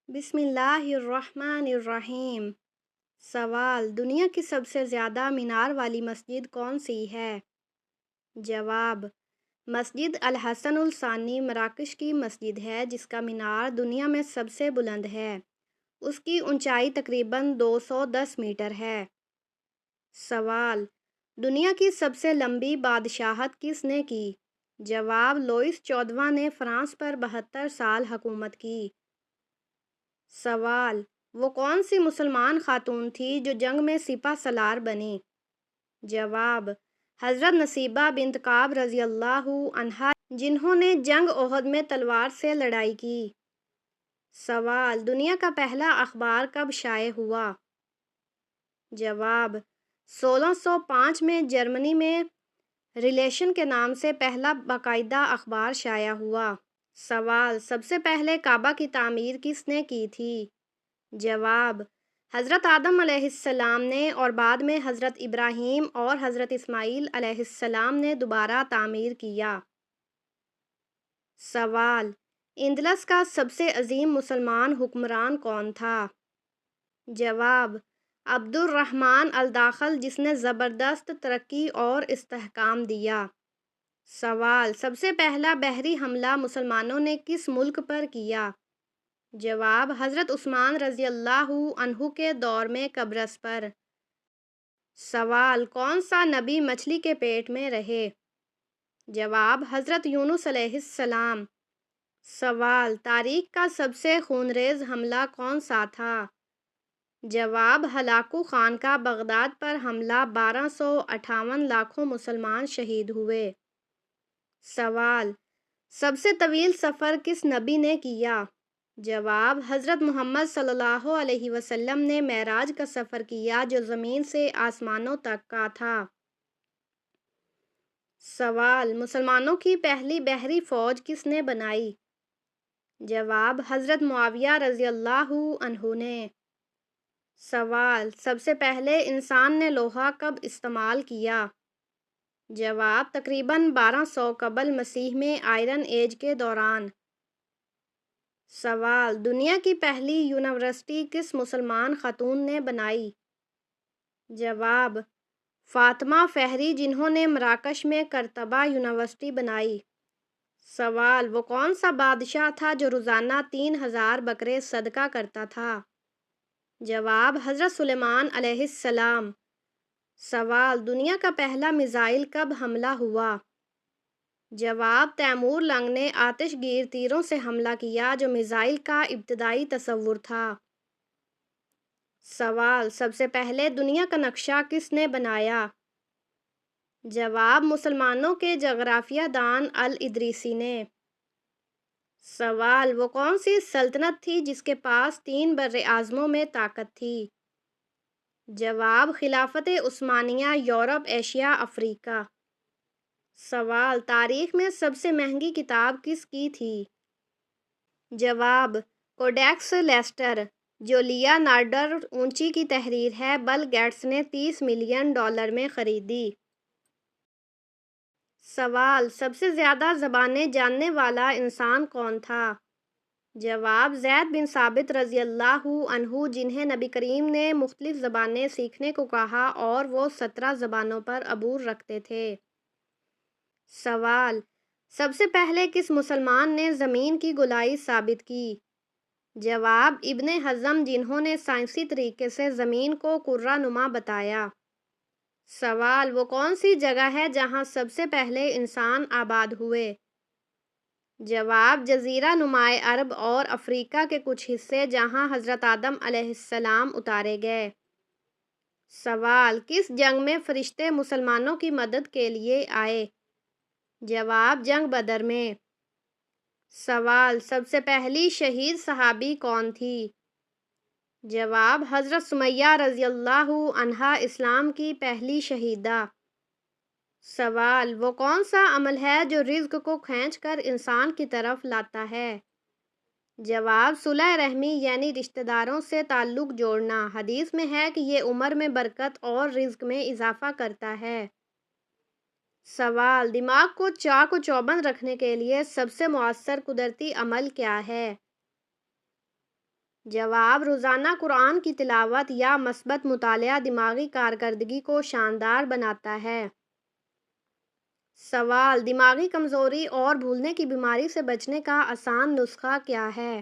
بسم اللہ الرحمن الرحیم۔ سوال: دنیا کی سب سے زیادہ مینار والی مسجد کون سی ہے؟ جواب: مسجد الحسن الثانی مراکش کی مسجد ہے جس کا مینار دنیا میں سب سے بلند ہے۔ اس کی اونچائی تقریباً 210 میٹر ہے۔ سوال: دنیا کی سب سے لمبی بادشاہت کس نے کی؟ جواب: لوئس 14واں نے فرانس پر 72 سال حکومت کی۔ سوال: وہ کون سی مسلمان خاتون تھی جو جنگ میں سپہ سالار بنی؟ جواب: حضرت نصیبہ بنت کعب رضی اللہ عنہا، جنہوں نے جنگ احد میں تلوار سے لڑائی کی۔ سوال: دنیا کا پہلا اخبار کب شائع ہوا؟ جواب: 1605 میں جرمنی میں ریلیشن کے نام سے پہلا باقاعدہ اخبار شائع ہوا۔ سوال: سب سے پہلے کعبہ کی تعمیر کس نے کی تھی؟ جواب: حضرت آدم علیہ السلام نے، اور بعد میں حضرت ابراہیم اور حضرت اسماعیل علیہ السلام نے دوبارہ تعمیر کیا۔ سوال: اندلس کا سب سے عظیم مسلمان حکمران کون تھا؟ جواب: عبد الرحمن الداخل، جس نے زبردست ترقی اور استحکام دیا۔ سوال: سب سے پہلا بحری حملہ مسلمانوں نے کس ملک پر کیا؟ جواب: حضرت عثمان رضی اللہ عنہ کے دور میں قبرص پر۔ سوال: کون سا نبی مچھلی کے پیٹ میں رہے؟ جواب: حضرت یونس علیہ السلام۔ سوال: تاریخ کا سب سے خونریز حملہ کون سا تھا؟ جواب: ہلاکو خان کا بغداد پر حملہ، 1258 لاکھوں مسلمان شہید ہوئے۔ سوال: سب سے طویل سفر کس نبی نے کیا؟ جواب: حضرت محمد صلی اللہ علیہ وسلم نے معراج کا سفر کیا جو زمین سے آسمانوں تک کا تھا۔ سوال: مسلمانوں کی پہلی بحری فوج کس نے بنائی؟ جواب: حضرت معاویہ رضی اللہ عنہ نے۔ سوال: سب سے پہلے انسان نے لوہا کب استعمال کیا؟ جواب: تقریباً 1200 قبل مسیح میں آئرن ایج کے دوران۔ سوال: دنیا کی پہلی یونیورسٹی کس مسلمان خاتون نے بنائی؟ جواب: فاطمہ فہری، جنہوں نے مراکش میں قرطبہ یونیورسٹی بنائی۔ سوال: وہ کون سا بادشاہ تھا جو روزانہ 3000 بکرے صدقہ کرتا تھا؟ جواب: حضرت سلیمان علیہ السلام۔ سوال: دنیا کا پہلا میزائل کب حملہ ہوا؟ جواب: تیمور لنگ نے آتش گیر تیروں سے حملہ کیا جو میزائل کا ابتدائی تصور تھا۔ سوال: سب سے پہلے دنیا کا نقشہ کس نے بنایا؟ جواب: مسلمانوں کے جغرافیہ دان الادریسی نے۔ سوال: وہ کون سی سلطنت تھی جس کے پاس 3 براعظموں میں طاقت تھی؟ جواب: خلافت عثمانیہ، یورپ، ایشیا، افریقہ۔ سوال: تاریخ میں سب سے مہنگی کتاب کس کی تھی؟ جواب: کوڈیکس لیسٹر، جو لیونارڈو وینچی کی تحریر ہے۔ بل گیٹس نے $30 ملین میں خریدی۔ سوال: سب سے زیادہ زبانیں جاننے والا انسان کون تھا؟ جواب: زید بن ثابت رضی اللہ عنہ، جنہیں نبی کریم نے مختلف زبانیں سیکھنے کو کہا اور وہ 17 زبانوں پر عبور رکھتے تھے۔ سوال: سب سے پہلے کس مسلمان نے زمین کی گولائی ثابت کی؟ جواب: ابن حزم، جنہوں نے سائنسی طریقے سے زمین کو کرہ نما بتایا۔ سوال: وہ کون سی جگہ ہے جہاں سب سے پہلے انسان آباد ہوئے؟ جواب: جزیرہ نمائے عرب اور افریقہ کے کچھ حصے جہاں حضرت آدم علیہ السلام اتارے گئے۔ سوال: کس جنگ میں فرشتے مسلمانوں کی مدد کے لیے آئے؟ جواب: جنگ بدر میں۔ سوال: سب سے پہلی شہید صحابی کون تھی؟ جواب: حضرت سمیہ رضی اللہ عنہا، اسلام کی پہلی شہیدہ۔ سوال: وہ کون سا عمل ہے جو رزق کو کھینچ کر انسان کی طرف لاتا ہے؟ جواب: صلہ رحمی، یعنی رشتہ داروں سے تعلق جوڑنا۔ حدیث میں ہے کہ یہ عمر میں برکت اور رزق میں اضافہ کرتا ہے۔ سوال: دماغ کو چاق و چوبند رکھنے کے لیے سب سے مؤثر قدرتی عمل کیا ہے؟ جواب: روزانہ قرآن کی تلاوت یا مثبت مطالعہ دماغی کارکردگی کو شاندار بناتا ہے۔ سوال: دماغی کمزوری اور بھولنے کی بیماری سے بچنے کا آسان نسخہ کیا ہے؟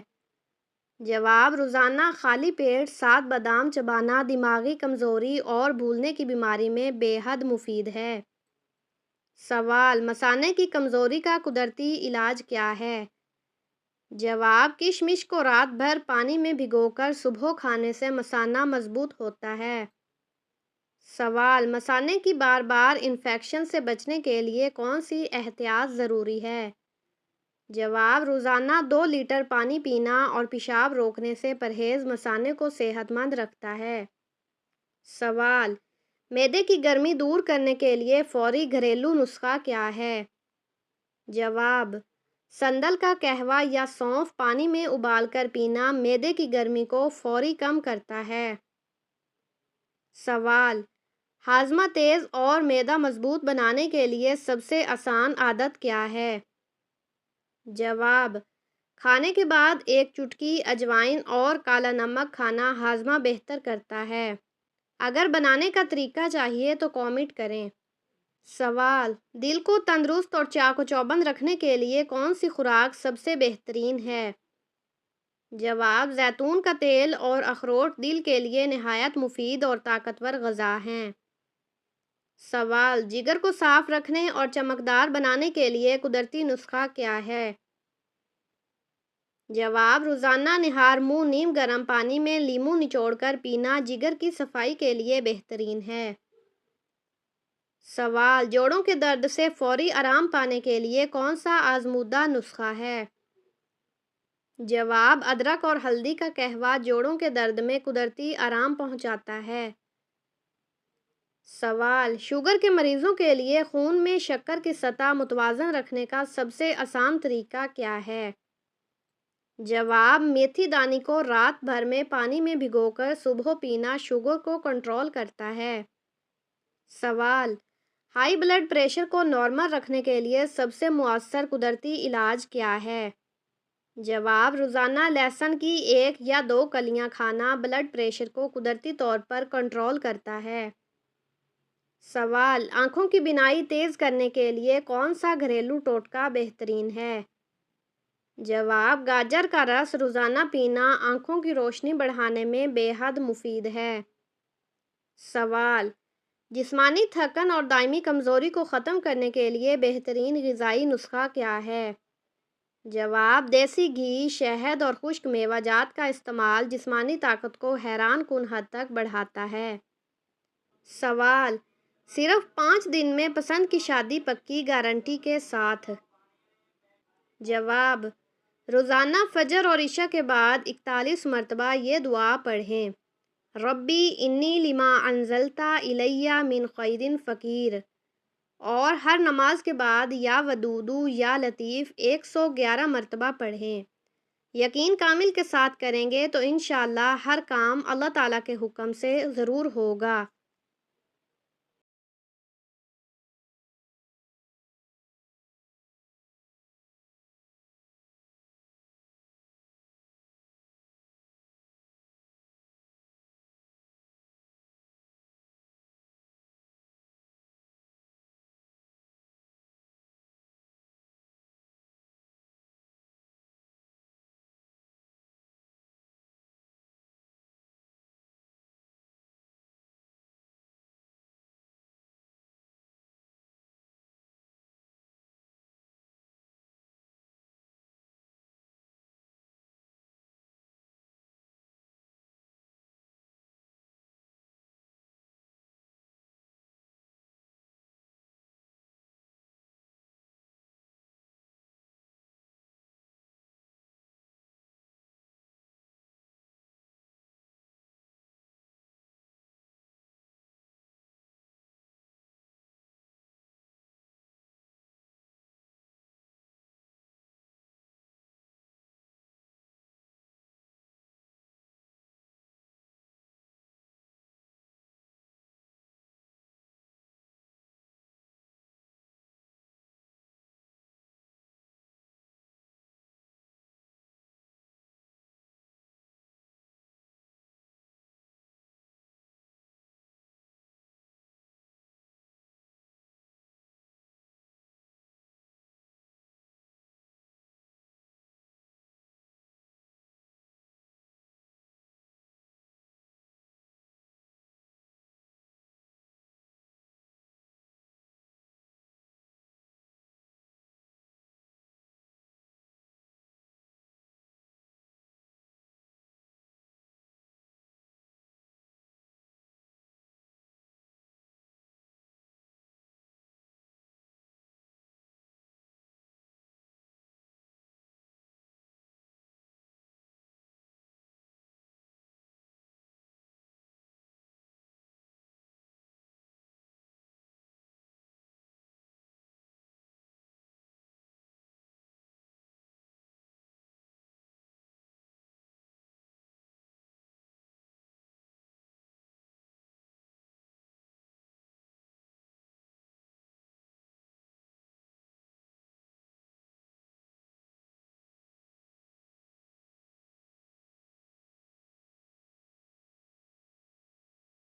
جواب: روزانہ خالی پیٹ 7 بادام چبانا دماغی کمزوری اور بھولنے کی بیماری میں بے حد مفید ہے۔ سوال: مثانے کی کمزوری کا قدرتی علاج کیا ہے؟ جواب: کشمش کو رات بھر پانی میں بھگو کر صبح کھانے سے مثانہ مضبوط ہوتا ہے۔ سوال: مثانے کی بار بار انفیکشن سے بچنے کے لیے کون سی احتیاط ضروری ہے؟ جواب: روزانہ 2 لیٹر پانی پینا اور پیشاب روکنے سے پرہیز مثانے کو صحت مند رکھتا ہے۔ سوال: معدے کی گرمی دور کرنے کے لیے فوری گھریلو نسخہ کیا ہے؟ جواب: سندل کا قہوہ یا سونف پانی میں ابال کر پینا معدے کی گرمی کو فوری کم کرتا ہے۔ سوال: ہاضمہ تیز اور معدہ مضبوط بنانے کے لیے سب سے آسان عادت کیا ہے؟ جواب: کھانے کے بعد 1 چٹکی اجوائن اور کالا نمک کھانا ہاضمہ بہتر کرتا ہے۔ اگر بنانے کا طریقہ چاہیے تو کامنٹ کریں۔ سوال: دل کو تندرست اور چاق و چوبند رکھنے کے لیے کون سی خوراک سب سے بہترین ہے؟ جواب: زیتون کا تیل اور اخروٹ دل کے لیے نہایت مفید اور طاقتور غذا ہیں۔ سوال: جگر کو صاف رکھنے اور چمکدار بنانے کے لیے قدرتی نسخہ کیا ہے؟ جواب: روزانہ نہار منہ نیم گرم پانی میں لیموں نچوڑ کر پینا جگر کی صفائی کے لیے بہترین ہے۔ سوال: جوڑوں کے درد سے فوری آرام پانے کے لیے کون سا آزمودہ نسخہ ہے؟ جواب: ادرک اور ہلدی کا قہوہ جوڑوں کے درد میں قدرتی آرام پہنچاتا ہے۔ سوال: شوگر کے مریضوں کے لیے خون میں شکر کی سطح متوازن رکھنے کا سب سے آسان طریقہ کیا ہے؟ جواب: میتھی دانی کو رات بھر میں پانی میں بھگو کر صبح پینا شوگر کو کنٹرول کرتا ہے۔ سوال: ہائی بلڈ پریشر کو نارمل رکھنے کے لیے سب سے مؤثر قدرتی علاج کیا ہے؟ جواب: روزانہ لہسن کی 1 یا 2 کلیاں کھانا بلڈ پریشر کو قدرتی طور پر کنٹرول کرتا ہے۔ سوال: آنکھوں کی بینائی تیز کرنے کے لیے کون سا گھریلو ٹوٹکا بہترین ہے؟ جواب: گاجر کا رس روزانہ پینا آنکھوں کی روشنی بڑھانے میں بے حد مفید ہے۔ سوال: جسمانی تھکن اور دائمی کمزوری کو ختم کرنے کے لیے بہترین غذائی نسخہ کیا ہے؟ جواب: دیسی گھی، شہد اور خشک میوہ جات کا استعمال جسمانی طاقت کو حیران کن حد تک بڑھاتا ہے۔ سوال: صرف 5 دن میں پسند کی شادی پکی گارنٹی کے ساتھ۔ جواب: روزانہ فجر اور عشاء کے بعد 41 مرتبہ یہ دعا پڑھیں: ربی انی لما انزلت الی من خیر فقیر، اور ہر نماز کے بعد یا ودود یا لطیف 111 مرتبہ پڑھیں۔ یقین کامل کے ساتھ کریں گے تو انشاءاللہ ہر کام اللہ تعالیٰ کے حکم سے ضرور ہوگا۔